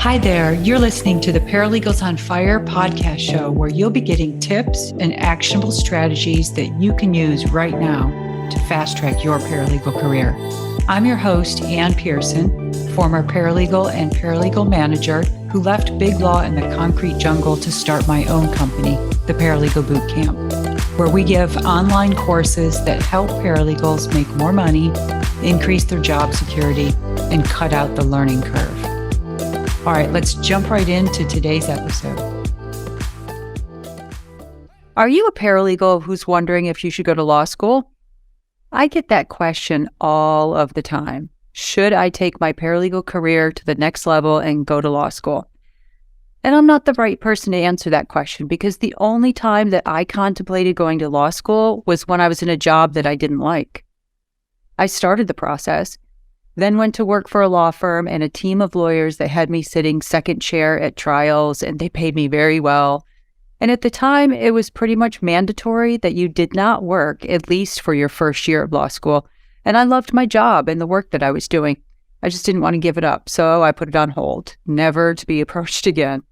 Hi there, you're listening to the Paralegals on Fire podcast show where you'll be getting tips and actionable strategies that you can use right now to fast track your paralegal career. I'm your host, Ann Pearson, former paralegal and paralegal manager who left big law in the concrete jungle to start my own company, the Paralegal Boot Camp, where we give online courses that help paralegals make more money, increase their job security, and cut out the learning curve. All right, let's jump right into today's episode. Are you a paralegal who's wondering if you should go to law school? I get that question all of the time. Should I take my paralegal career to the next level and go to law school? And I'm not the right person to answer that question because the only time that I contemplated going to law school was when I was in a job that I didn't like. I started the process, then went to work for a law firm and a team of lawyers that had me sitting second chair at trials, and they paid me very well. And at the time, it was pretty much mandatory that you did not work, at least for your first year of law school. And I loved my job and the work that I was doing. I just didn't want to give it up, so I put it on hold, never to be approached again.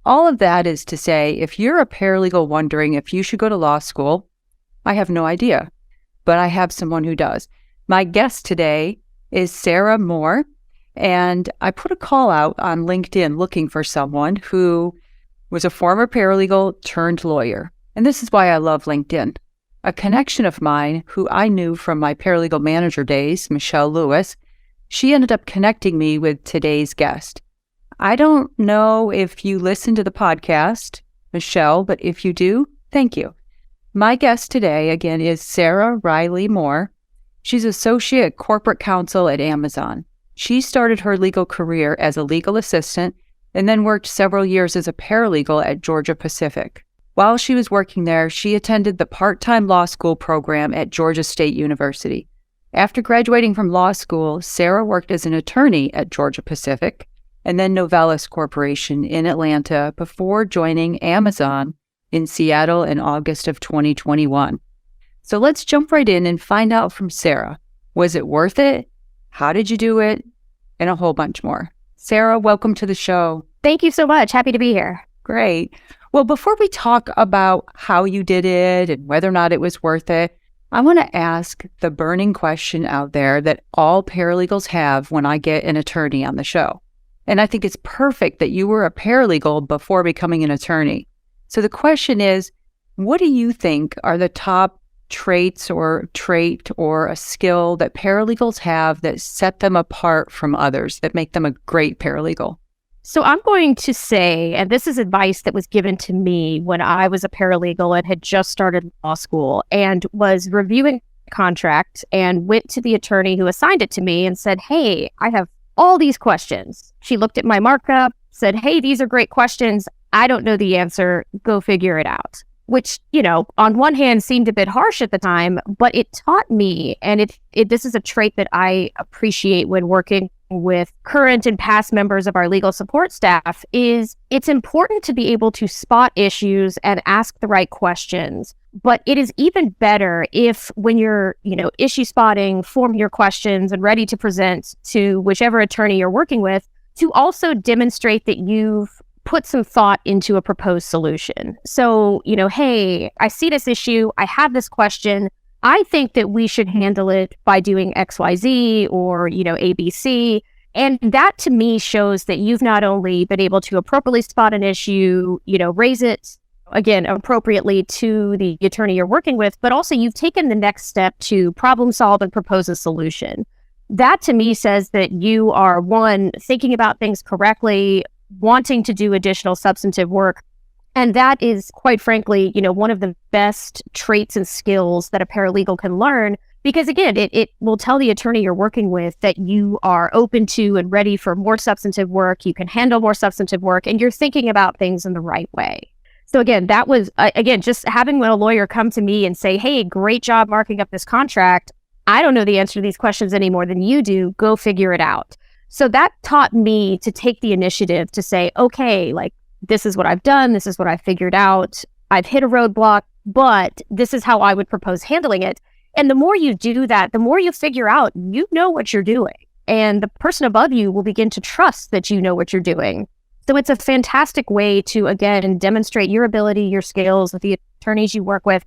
All of that is to say, if you're a paralegal wondering if you should go to law school, I have no idea, but I have someone who does. My guest today is Sarah Mohr, and I put a call out on LinkedIn looking for someone who was a former paralegal turned lawyer. And this is why I love LinkedIn. A connection of mine who I knew from my paralegal manager days, Michelle Lewis, she ended up connecting me with today's guest. I don't know if you listen to the podcast, Michelle, but if you do, thank you. My guest today, again, is Sarah Riley Mohr. She's Associate Corporate Counsel at Amazon. She started her legal career as a legal assistant and then worked several years as a paralegal at Georgia Pacific. While she was working there, she attended the part-time law school program at Georgia State University. After graduating from law school, Sarah worked as an attorney at Georgia Pacific and then Novellus Corporation in Atlanta before joining Amazon in Seattle in August of 2021. So let's jump right in and find out from Sarah. Was it worth it? How did you do it? And a whole bunch more. Sarah, welcome to the show. Thank you so much. Happy to be here. Great. Well, before we talk about how you did it and whether or not it was worth it, I want to ask the burning question out there that all paralegals have when I get an attorney on the show. And I think it's perfect that you were a paralegal before becoming an attorney. So the question is, what do you think are the top traits or trait or a skill that paralegals have that set them apart from others, that make them a great paralegal? So I'm going to say, and this is advice that was given to me when I was a paralegal and had just started law school and was reviewing a contract and went to the attorney who assigned it to me and said, hey, I have all these questions. She looked at my markup, said, hey, these are great questions. I don't know the answer. Go figure it out. Which, on one hand seemed a bit harsh at the time, but it taught me, and this is a trait that I appreciate when working with current and past members of our legal support staff, is it's important to be able to spot issues and ask the right questions. But it is even better if when you're, issue spotting, forming your questions and ready to present to whichever attorney you're working with, to also demonstrate that you've put some thought into a proposed solution. So, hey, I see this issue. I have this question. I think that we should handle it by doing XYZ or, ABC. And that to me shows that you've not only been able to appropriately spot an issue, raise it, again, appropriately to the attorney you're working with, but also you've taken the next step to problem solve and propose a solution. That to me says that you are, one, thinking about things correctly, wanting to do additional substantive work. And that is, quite frankly, one of the best traits and skills that a paralegal can learn, because again, it will tell the attorney you're working with that you are open to and ready for more substantive work, you can handle more substantive work, and you're thinking about things in the right way. So again, that was, just having a lawyer come to me and say, hey, great job marking up this contract. I don't know the answer to these questions any more than you do. Go figure it out. So that taught me to take the initiative to say, okay, this is what I've done. This is what I figured out. I've hit a roadblock, but this is how I would propose handling it. And the more you do that, the more you figure out, what you're doing. and the person above you will begin to trust that you know what you're doing. So it's a fantastic way to, again, demonstrate your ability, your skills with the attorneys you work with,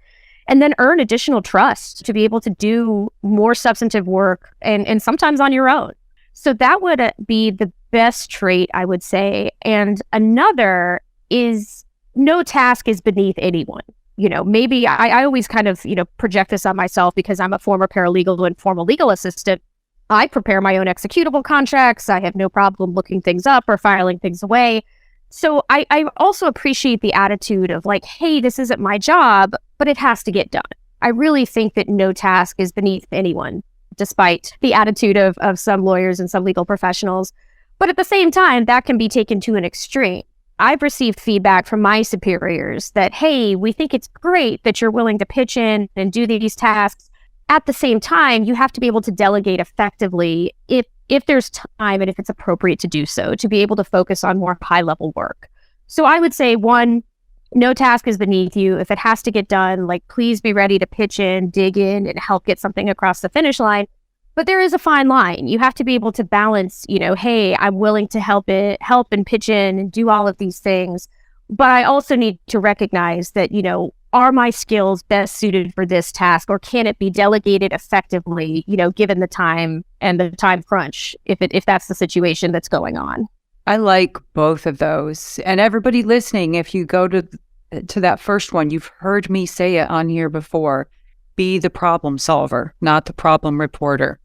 and then earn additional trust to be able to do more substantive work and sometimes on your own. So that would be the best trait, I would say. And another is no task is beneath anyone. Maybe I always kind of, project this on myself because I'm a former paralegal and former legal assistant. I prepare my own executable contracts. I have no problem looking things up or filing things away. So I also appreciate the attitude of like, hey, this isn't my job, but it has to get done. I really think that no task is beneath anyone, despite the attitude of some lawyers and some legal professionals. But at the same time, that can be taken to an extreme. I've received feedback from my superiors that, hey, we think it's great that you're willing to pitch in and do these tasks. At the same time, you have to be able to delegate effectively if there's time and if it's appropriate to do so, to be able to focus on more high-level work. So I would say, one, no task is beneath you. If it has to get done, please be ready to pitch in, dig in, and help get something across the finish line. But there is a fine line. You have to be able to balance, hey, I'm willing to help and pitch in and do all of these things. But I also need to recognize that, are my skills best suited for this task, or can it be delegated effectively, given the time and the time crunch, if that's the situation that's going on? I like both of those. And everybody listening, if you go to that first one, you've heard me say it on here before. Be the problem solver, not the problem reporter.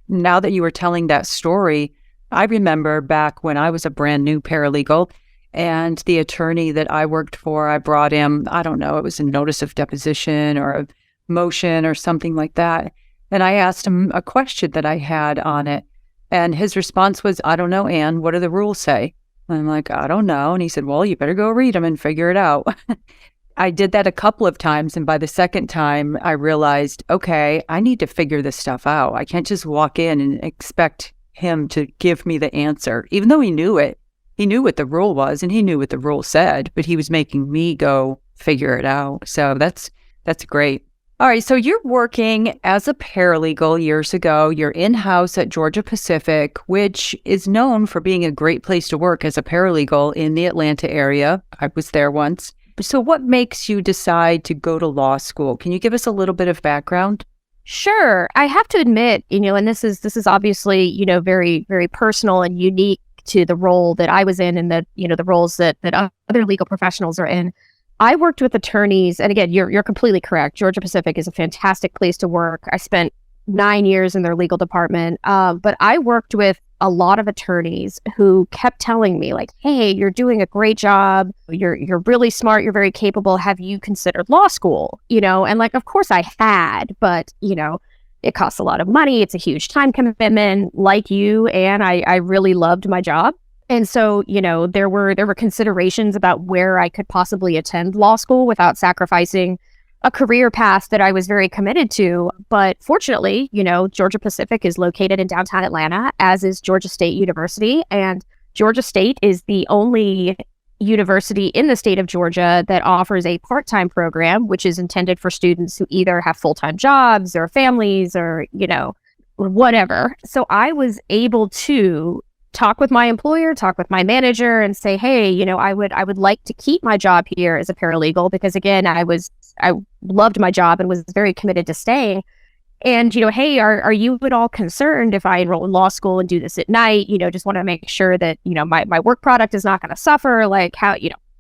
Now that you were telling that story, I remember back when I was a brand new paralegal, and the attorney that I worked for, I brought him, I don't know, it was a notice of deposition or a motion or something like that. And I asked him a question that I had on it. And his response was, I don't know, Anne, what do the rules say? And I'm like, I don't know. And he said, well, you better go read them and figure it out. I did that a couple of times. And by the second time, I realized, okay, I need to figure this stuff out. I can't just walk in and expect him to give me the answer, even though he knew it. He knew what the rule was and he knew what the rule said, but he was making me go figure it out. So that's great. All right. So you're working as a paralegal years ago. You're in-house at Georgia Pacific, which is known for being a great place to work as a paralegal in the Atlanta area. I was there once. So what makes you decide to go to law school? Can you give us a little bit of background? Sure. I have to admit, and this is obviously, very, very personal and unique to the role that I was in and the roles that other legal professionals are in. I worked with attorneys, and again, you're completely correct. Georgia Pacific is a fantastic place to work. I spent 9 years in their legal department, but I worked with a lot of attorneys who kept telling me hey, you're doing a great job. You're really smart. You're very capable. Have you considered law school? And of course I had, but it costs a lot of money. It's a huge time commitment. Like you, and I really loved my job. And so, there were considerations about where I could possibly attend law school without sacrificing a career path that I was very committed to. But fortunately, Georgia Pacific is located in downtown Atlanta, as is Georgia State University. And Georgia State is the only university in the state of Georgia that offers a part-time program, which is intended for students who either have full-time jobs or families or, whatever. So I was able to talk with my employer, talk with my manager and say, hey, I would like to keep my job here as a paralegal because again, I loved my job and was very committed to staying. And, hey, are you at all concerned if I enroll in law school and do this at night? Just want to make sure that, my work product is not going to suffer.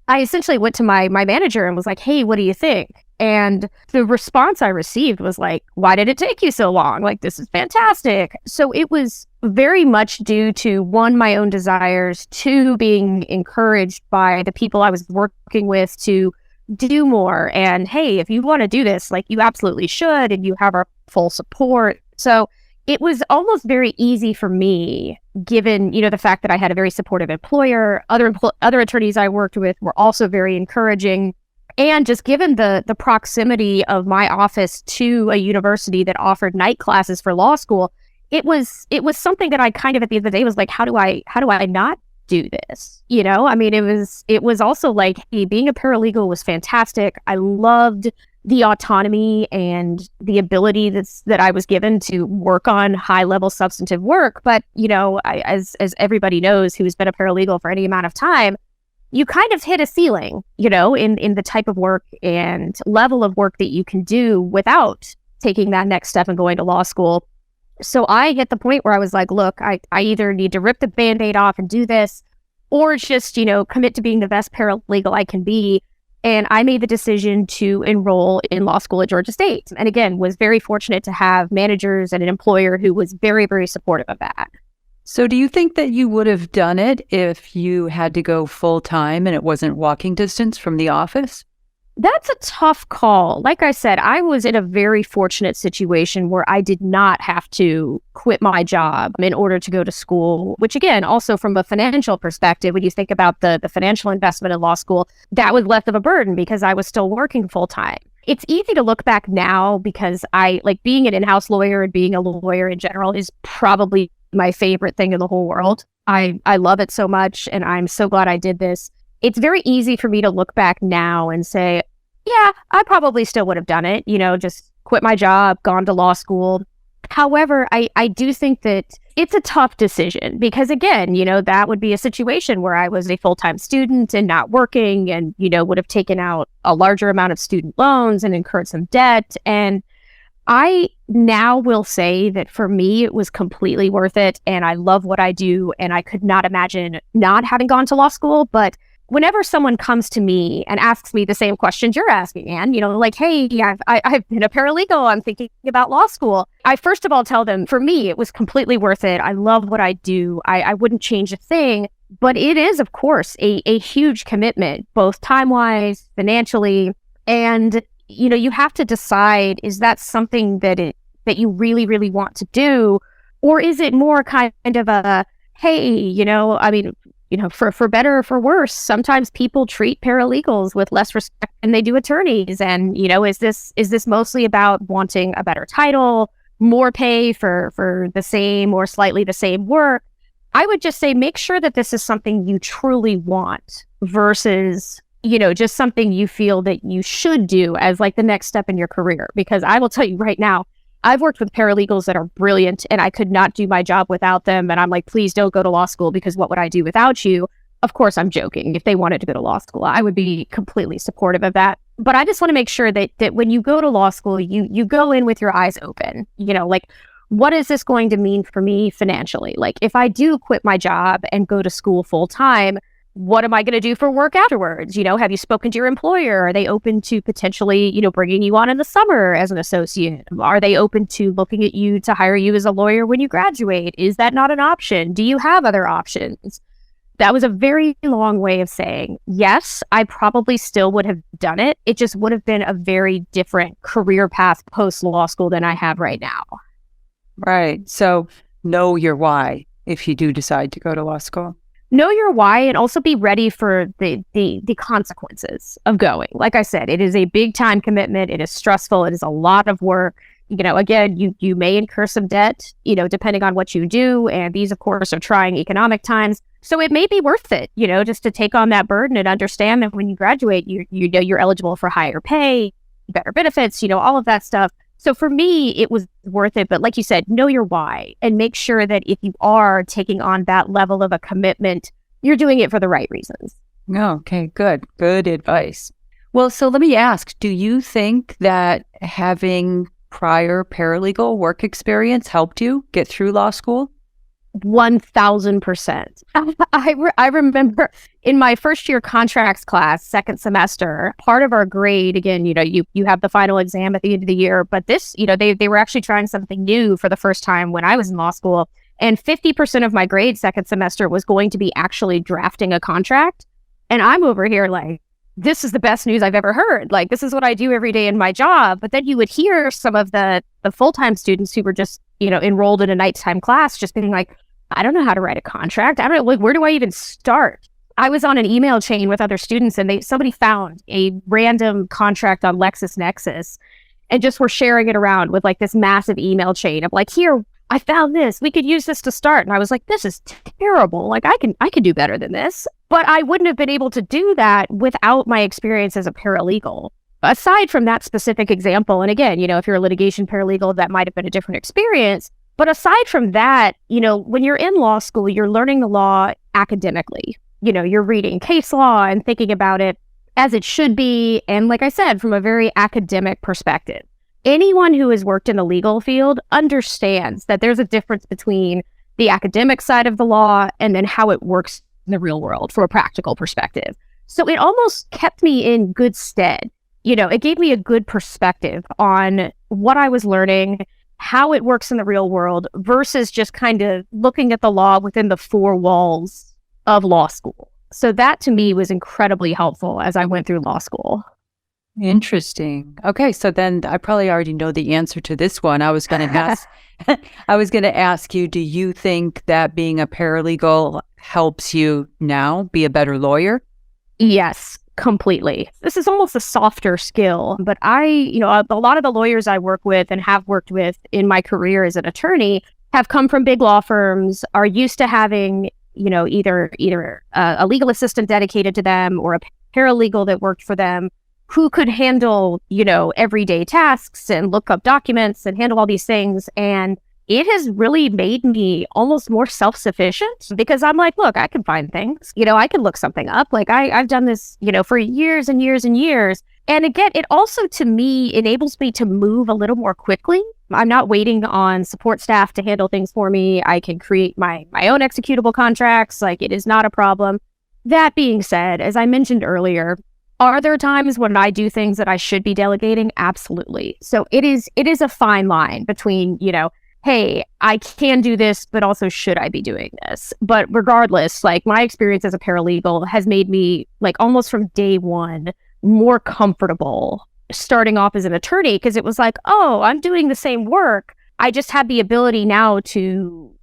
I essentially went to my manager and was like, hey, what do you think? And the response I received was like, why did it take you so long? This is fantastic. So it was very much due to, one, my own desires, two, being encouraged by the people I was working with to do more. And hey, if you want to do this, you absolutely should, and you have our full support. So it was almost very easy for me, given, the fact that I had a very supportive employer. Other attorneys I worked with were also very encouraging. And just given the proximity of my office to a university that offered night classes for law school, it was something that I kind of at the end of the day was like, how do I not do this? It was also hey, being a paralegal was fantastic. I loved the autonomy and the ability that I was given to work on high level substantive work. But, as everybody knows who's been a paralegal for any amount of time, you kind of hit a ceiling, in the type of work and level of work that you can do without taking that next step and going to law school. So I hit the point where I was like, look, I either need to rip the Band-Aid off and do this, or just, commit to being the best paralegal I can be. And I made the decision to enroll in law school at Georgia State. And again, was very fortunate to have managers and an employer who was very, very supportive of that. So do you think that you would have done it if you had to go full time and it wasn't walking distance from the office? That's a tough call. Like I said, I was in a very fortunate situation where I did not have to quit my job in order to go to school, which again, also from a financial perspective, when you think about the financial investment in law school, that was less of a burden because I was still working full time. It's easy to look back now because I like being an in-house lawyer and being a lawyer in general is probably my favorite thing in the whole world. I love it so much and I'm so glad I did this. It's very easy for me to look back now and say, yeah, I probably still would have done it, just quit my job, gone to law school. However, I do think that it's a tough decision because, again, that would be a situation where I was a full-time student and not working and, would have taken out a larger amount of student loans and incurred some debt. And I now will say that for me, it was completely worth it. And I love what I do. And I could not imagine not having gone to law school. But whenever someone comes to me and asks me the same questions you're asking, Anne, like, hey, I've been a paralegal, I'm thinking about law school. I first of all tell them, for me, it was completely worth it. I love what I do. I wouldn't change a thing. But it is, of course, a huge commitment, both time-wise, financially, and you have to decide, is that something that you really, really want to do? Or is it more kind of a, hey, for better or for worse, sometimes people treat paralegals with less respect than they do attorneys. And, is this mostly about wanting a better title, more pay for the same or slightly the same work? I would just say, make sure that this is something you truly want versus just something you feel that you should do as like the next step in your career. Because I will tell you right now, I've worked with paralegals that are brilliant and I could not do my job without them. And I'm like, please don't go to law school because what would I do without you? Of course, I'm joking. If they wanted to go to law school, I would be completely supportive of that. But I just want to make sure that when you go to law school, you go in with your eyes open, like, what is this going to mean for me financially? Like, if I do quit my job and go to school full time, what am I going to do for work afterwards? Have you spoken to your employer? Are they open to potentially, bringing you on in the summer as an associate? Are they open to looking at you to hire you as a lawyer when you graduate? Is that not an option? Do you have other options? That was a very long way of saying, yes, I probably still would have done it. It just would have been a very different career path post law school than I have right now. Right. So know your why if you do decide to go to law school. Know your why and also be ready for the consequences of going. Like I said, it is a big time commitment. It is stressful. It is a lot of work. Again, you may incur some debt, depending on what you do. And these, of course, are trying economic times. So it may be worth it, just to take on that burden and understand that when you graduate, you're eligible for higher pay, better benefits, all of that stuff. So for me, it was worth it. But like you said, know your why and make sure that if you are taking on that level of a commitment, you're doing it for the right reasons. Okay, good. Good advice. Well, so let me ask, do you think that having prior paralegal work experience helped you get through law school? 1,000%. I remember in my first year contracts class, second semester, part of our grade, again, you have the final exam at the end of the year, but this, they were actually trying something new for the first time when I was in law school. And 50% of my grade second semester was going to be actually drafting a contract. And I'm over here like, this is the best news I've ever heard. Like, this is what I do every day in my job. But then you would hear some of the full-time students who were just, enrolled in a nighttime class just being like, I don't know how to write a contract. I don't know, like, where do I even start? I was on an email chain with other students and somebody found a random contract on LexisNexis and just were sharing it around with like this massive email chain of like, here, I found this. We could use this to start. And I was like, this is terrible. Like, I can do better than this. But I wouldn't have been able to do that without my experience as a paralegal. aside from that specific example, and again, if you're a litigation paralegal, that might have been a different experience. But aside from that, when you're in law school, you're learning the law academically. You're reading case law and thinking about it as it should be. And like I said, from a very academic perspective, anyone who has worked in the legal field understands that there's a difference between the academic side of the law and then how it works in the real world from a practical perspective. So it almost kept me in good stead. It gave me a good perspective on what I was learning, how it works in the real world versus just kind of looking at the law within the four walls of law school. So that to me was incredibly helpful as I went through law school. Interesting. Okay, so then I probably already know the answer to this one. I was going to ask I was going to ask you, do you think that being a paralegal helps you now be a better lawyer? Yes, completely. This is almost a softer skill, but a lot of the lawyers I work with and have worked with in my career as an attorney have come from big law firms, are used to having, either a legal assistant dedicated to them or a paralegal that worked for them who could handle, everyday tasks and look up documents and handle all these things. And it has really made me almost more self-sufficient because I'm like, look, I can find things, I can look something up. Like I've done this, for years and years and years. And again, it also to me enables me to move a little more quickly. I'm not waiting on support staff to handle things for me. I can create my own executable contracts. Like it is not a problem. That being said, as I mentioned earlier, are there times when I do things that I should be delegating? Absolutely. So it is a fine line between, hey, I can do this, but also should I be doing this? But regardless, like my experience as a paralegal has made me like almost from day one more comfortable starting off as an attorney because it was like, oh, I'm doing the same work. I just have the ability now to,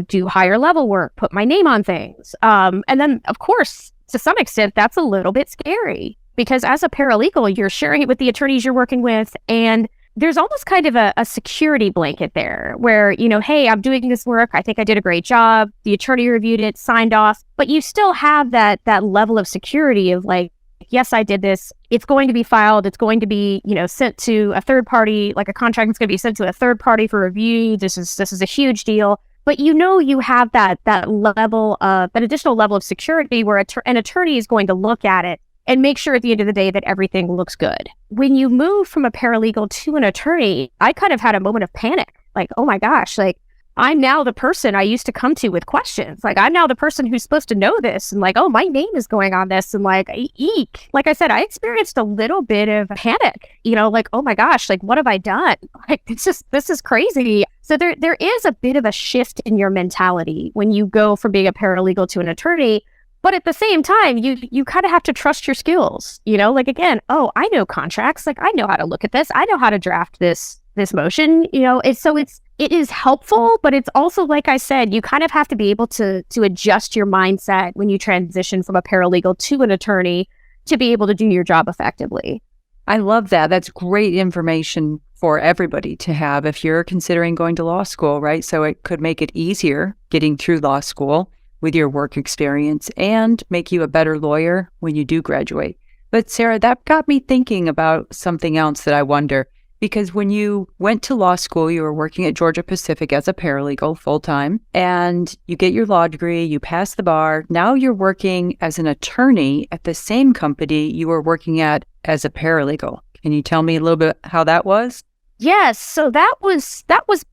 do higher level work, put my name on things. And then of course, to some extent, that's a little bit scary because as a paralegal, you're sharing it with the attorneys you're working with. And there's almost kind of a security blanket there where, hey, I'm doing this work. I think I did a great job. The attorney reviewed it, signed off, but you still have that level of security of like, yes, I did this. It's going to be filed. It's going to be, sent to a third party, like a contract is going to be sent to a third party for review. This is a huge deal. But you have that level of that additional level of security where an attorney is going to look at it and make sure at the end of the day that everything looks good. When you move from a paralegal to an attorney, I kind of had a moment of panic. Like, oh my gosh, like I'm now the person I used to come to with questions. Like I'm now the person who's supposed to know this. And like, oh, my name is going on this. And like, eek. Like I said, I experienced a little bit of panic, like, oh my gosh, like what have I done? Like, this is crazy. So there is a bit of a shift in your mentality when you go from being a paralegal to an attorney. But at the same time, you kind of have to trust your skills, like, again, oh, I know contracts. Like, I know how to look at this. I know how to draft this motion, it is helpful, but it's also, like I said, you kind of have to be able to adjust your mindset when you transition from a paralegal to an attorney to be able to do your job effectively. I love that. That's great information for everybody to have if you're considering going to law school, right? So it could make it easier getting through law school with your work experience and make you a better lawyer when you do graduate. But Sarah, that got me thinking about something else that I wonder, because when you went to law school, you were working at Georgia Pacific as a paralegal full-time, and you get your law degree, you pass the bar. Now you're working as an attorney at the same company you were working at as a paralegal. Can you tell me a little bit how that was? Yes, so that was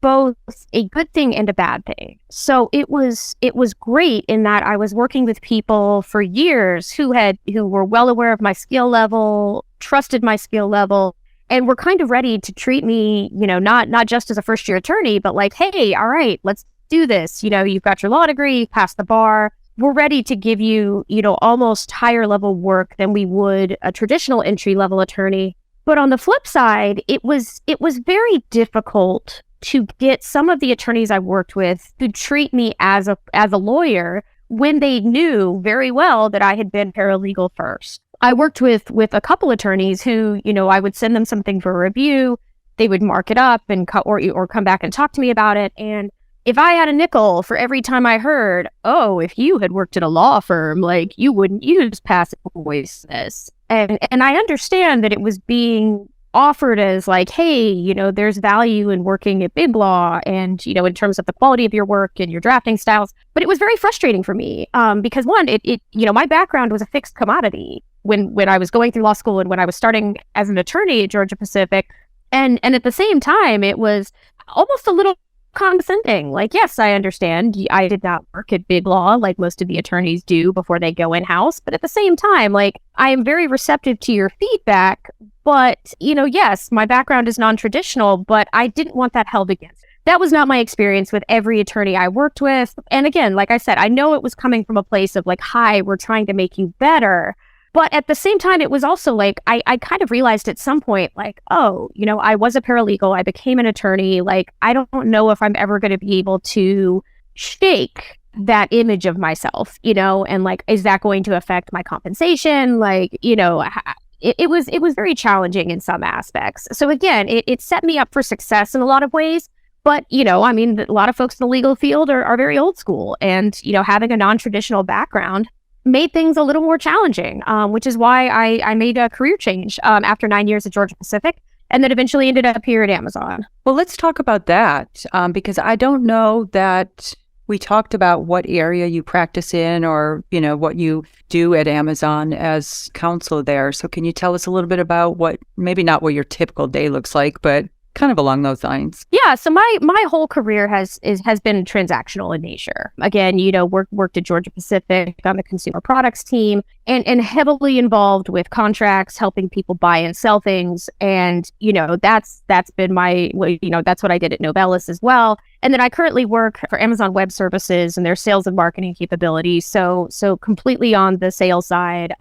both a good thing and a bad thing. So it was great in that I was working with people for years who were well aware of my skill level, trusted my skill level, and were kind of ready to treat me, not just as a first year attorney, but like, hey, all right, let's do this. You've got your law degree, you passed the bar. We're ready to give you, almost higher level work than we would a traditional entry level attorney. But on the flip side, it was very difficult to get some of the attorneys I worked with to treat me as a lawyer when they knew very well that I had been paralegal first. I worked with a couple attorneys who, I would send them something for review. They would mark it up and or come back and talk to me about it. And if I had a nickel for every time I heard, oh, if you had worked at a law firm, like you wouldn't use passive voices. And I understand that it was being offered as like, hey, there's value in working at big law and, in terms of the quality of your work and your drafting styles. But it was very frustrating for me because one, my background was a fixed commodity when I was going through law school and when I was starting as an attorney at Georgia Pacific. And at the same time, it was almost a little condescending. Like, yes, I understand I did not work at big law like most of the attorneys do before they go in-house. But at the same time, like, I am very receptive to your feedback. But, yes, my background is non-traditional, but I didn't want that held against me. That was not my experience with every attorney I worked with. And again, like I said, I know it was coming from a place of like, hi, we're trying to make you better. But at the same time, it was also like, I kind of realized at some point, like, oh, I was a paralegal. I became an attorney. Like, I don't know if I'm ever going to be able to shake that image of myself, and like, is that going to affect my compensation? Like, it was very challenging in some aspects. So again, it set me up for success in a lot of ways. But, a lot of folks in the legal field are very old school. And, having a non-traditional background made things a little more challenging, which is why I made a career change after 9 years at Georgia Pacific, and then eventually ended up here at Amazon. Well, let's talk about that because I don't know that we talked about what area you practice in or, what you do at Amazon as counsel there. So can you tell us a little bit about maybe not what your typical day looks like, but kind of along those lines? Yeah, so my whole career has been transactional in nature. Again, worked at Georgia Pacific on the consumer products team and heavily involved with contracts, helping people buy and sell things. And, that's been that's what I did at Novellus as well. And then I currently work for Amazon Web Services and their sales and marketing capabilities. So completely on the sales side.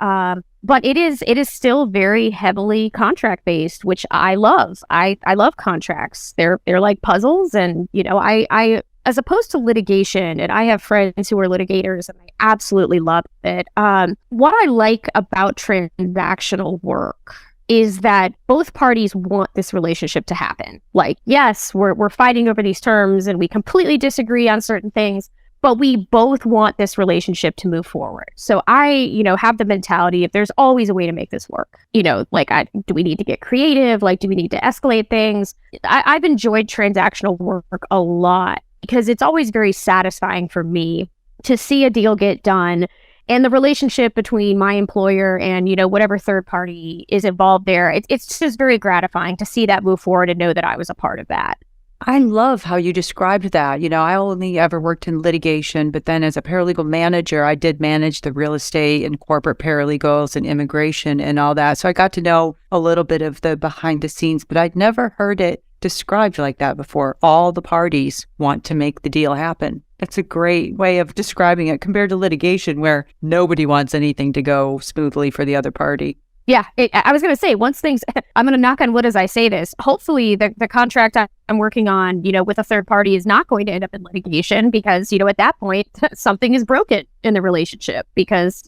But it is still very heavily contract based, which I love. I love contracts. They're like puzzles, and I as opposed to litigation, and I have friends who are litigators, and I absolutely love it. What I like about transactional work is that both parties want this relationship to happen. Like, yes, we're fighting over these terms, and we completely disagree on certain things. But we both want this relationship to move forward. So I, have the mentality if there's always a way to make this work. Do we need to get creative? Like, do we need to escalate things? I've enjoyed transactional work a lot because it's always very satisfying for me to see a deal get done and the relationship between my employer and, whatever third party is involved there. It's just very gratifying to see that move forward and know that I was a part of that. I love how you described that. I only ever worked in litigation, but then as a paralegal manager, I did manage the real estate and corporate paralegals and immigration and all that. So I got to know a little bit of the behind the scenes, but I'd never heard it described like that before. All the parties want to make the deal happen. That's a great way of describing it compared to litigation where nobody wants anything to go smoothly for the other party. Yeah, I was going to say, once things, I'm going to knock on wood as I say this, hopefully the contract I'm working on, with a third party is not going to end up in litigation because, at that point, something is broken in the relationship because,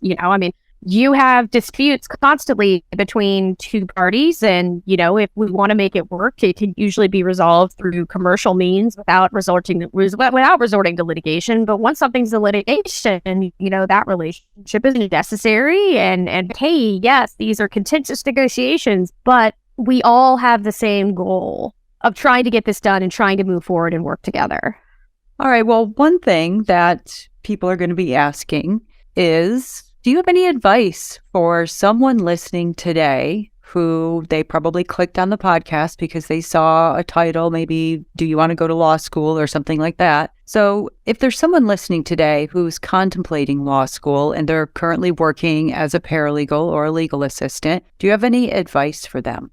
you have disputes constantly between two parties. And, if we want to make it work, it can usually be resolved through commercial means without resorting to litigation. But once something's in litigation, that relationship isn't necessary. And hey, yes, these are contentious negotiations, but we all have the same goal of trying to get this done and trying to move forward and work together. All right. Well, one thing that people are going to be asking is, do you have any advice for someone listening today who they probably clicked on the podcast because they saw a title, maybe, do you want to go to law school or something like that? So if there's someone listening today who's contemplating law school and they're currently working as a paralegal or a legal assistant, do you have any advice for them?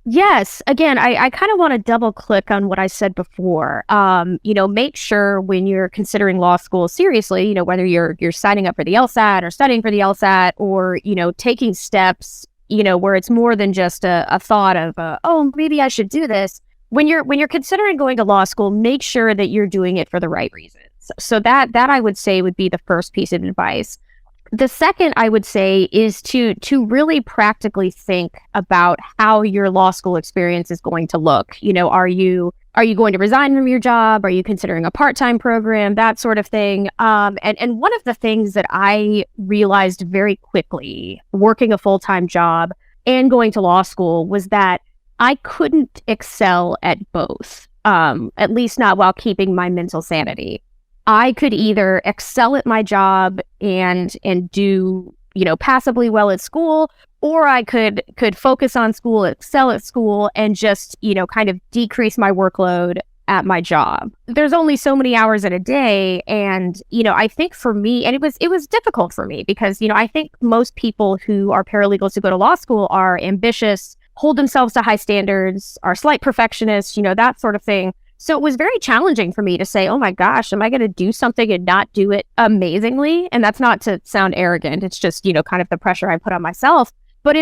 Yes. Again, I kind of want to double click on what I said before. Make sure when you're considering law school seriously, whether you're signing up for the LSAT or studying for the LSAT or, taking steps, where it's more than just a thought of, oh, maybe I should do this. When you're considering going to law school, make sure that you're doing it for the right reasons. So that I would say would be the first piece of advice. The second I would say is to really practically think about how your law school experience is going to look. Are you going to resign from your job? Are you considering a part-time program? That sort of thing. And one of the things that I realized very quickly working a full-time job and going to law school was that I couldn't excel at both, at least not while keeping my mental sanity. I could either excel at my job and do, passably well at school, or I could focus on school, excel at school, and just, kind of decrease my workload at my job. There's only so many hours in a day. And, I think for me, and it was difficult for me because, I think most people who are paralegals who go to law school are ambitious, hold themselves to high standards, are slight perfectionists, that sort of thing. So it was very challenging for me to say, oh my gosh, am I going to do something and not do it amazingly? And that's not to sound arrogant. It's just, kind of the pressure I put on myself. But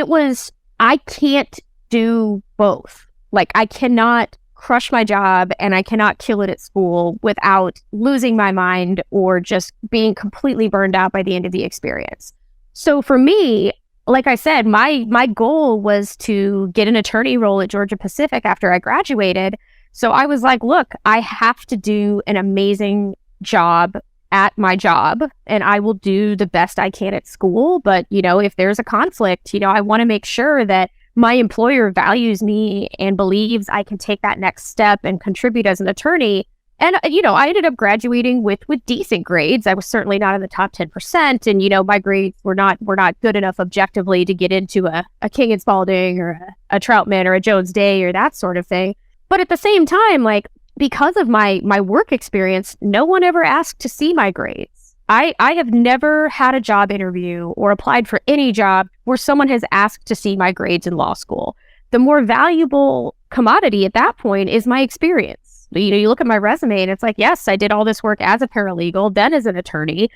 I can't do both. Like, I cannot crush my job and I cannot kill it at school without losing my mind or just being completely burned out by the end of the experience. So for me, like I said, my goal was to get an attorney role at Georgia Pacific after I graduated. So I was like, look, I have to do an amazing job at my job and I will do the best I can at school. But, if there's a conflict, I want to make sure that my employer values me and believes I can take that next step and contribute as an attorney. And, I ended up graduating with decent grades. I was certainly not in the top 10%. And, my grades were not good enough objectively to get into a King and Spalding or a Troutman or a Jones Day or that sort of thing. But at the same time, because of my work experience, no one ever asked to see my grades. I have never had a job interview or applied for any job where someone has asked to see my grades in law school. The more valuable commodity at that point is my experience. You look at my resume and it's like, yes, I did all this work as a paralegal, then as an attorney.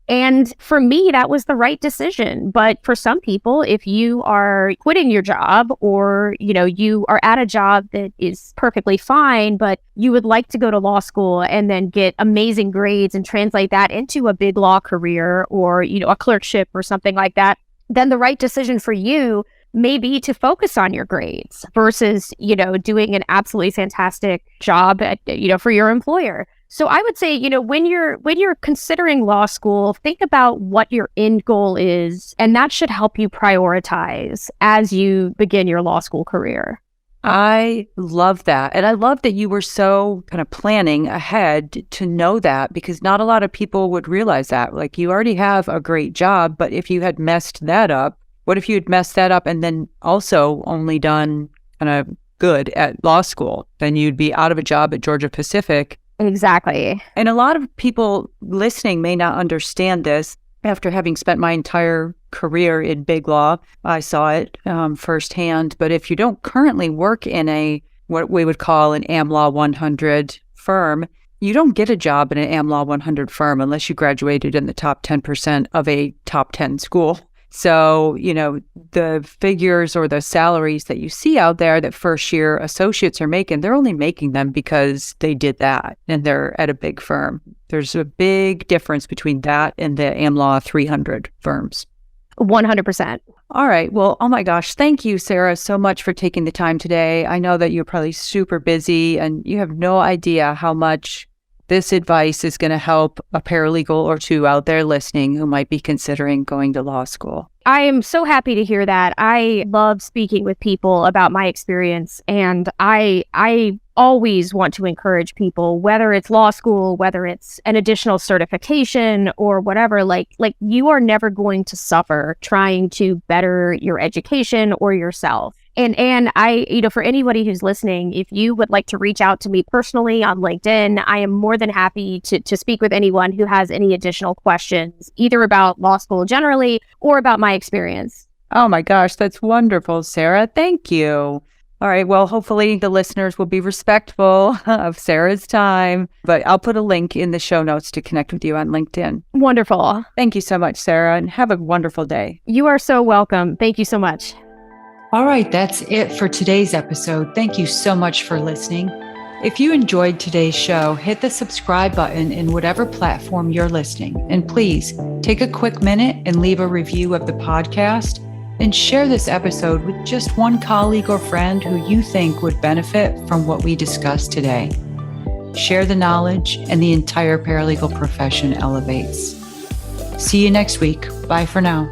And for me, that was the right decision. But for some people, if you are quitting your job or, you are at a job that is perfectly fine, but you would like to go to law school and then get amazing grades and translate that into a big law career or, a clerkship or something like that, then the right decision for you may be to focus on your grades versus, doing an absolutely fantastic job at, for your employer. So I would say, when you're considering law school, think about what your end goal is, and that should help you prioritize as you begin your law school career. I love that. And I love that you were so kind of planning ahead to know that, because not a lot of people would realize that. Like, you already have a great job, but if you had messed that up, what if you had messed that up and then also only done kind of good at law school? Then you'd be out of a job at Georgia Pacific. Exactly. And a lot of people listening may not understand this. After having spent my entire career in big law, I saw it firsthand. But if you don't currently work in what we would call an AmLaw 100 firm, you don't get a job in an AmLaw 100 firm unless you graduated in the top 10% of a top 10 school. So, the figures or the salaries that you see out there that first year associates are making, they're only making them because they did that and they're at a big firm. There's a big difference between that and the AmLaw 300 firms. 100%. All right. Well, oh my gosh. Thank you, Sarah, so much for taking the time today. I know that you're probably super busy and you have no idea how much this advice is going to help a paralegal or two out there listening who might be considering going to law school. I am so happy to hear that. I love speaking with people about my experience, and I always want to encourage people, whether it's law school, whether it's an additional certification or whatever, like you are never going to suffer trying to better your education or yourself. And I, for anybody who's listening, if you would like to reach out to me personally on LinkedIn, I am more than happy to speak with anyone who has any additional questions, either about law school generally or about my experience. Oh my gosh, that's wonderful, Sarah. Thank you. All right. Well, hopefully the listeners will be respectful of Sarah's time, but I'll put a link in the show notes to connect with you on LinkedIn. Wonderful. Thank you so much, Sarah, and have a wonderful day. You are so welcome. Thank you so much. All right, that's it for today's episode. Thank you so much for listening. If you enjoyed today's show, hit the subscribe button in whatever platform you're listening. And please take a quick minute and leave a review of the podcast and share this episode with just one colleague or friend who you think would benefit from what we discussed today. Share the knowledge and the entire paralegal profession elevates. See you next week. Bye for now.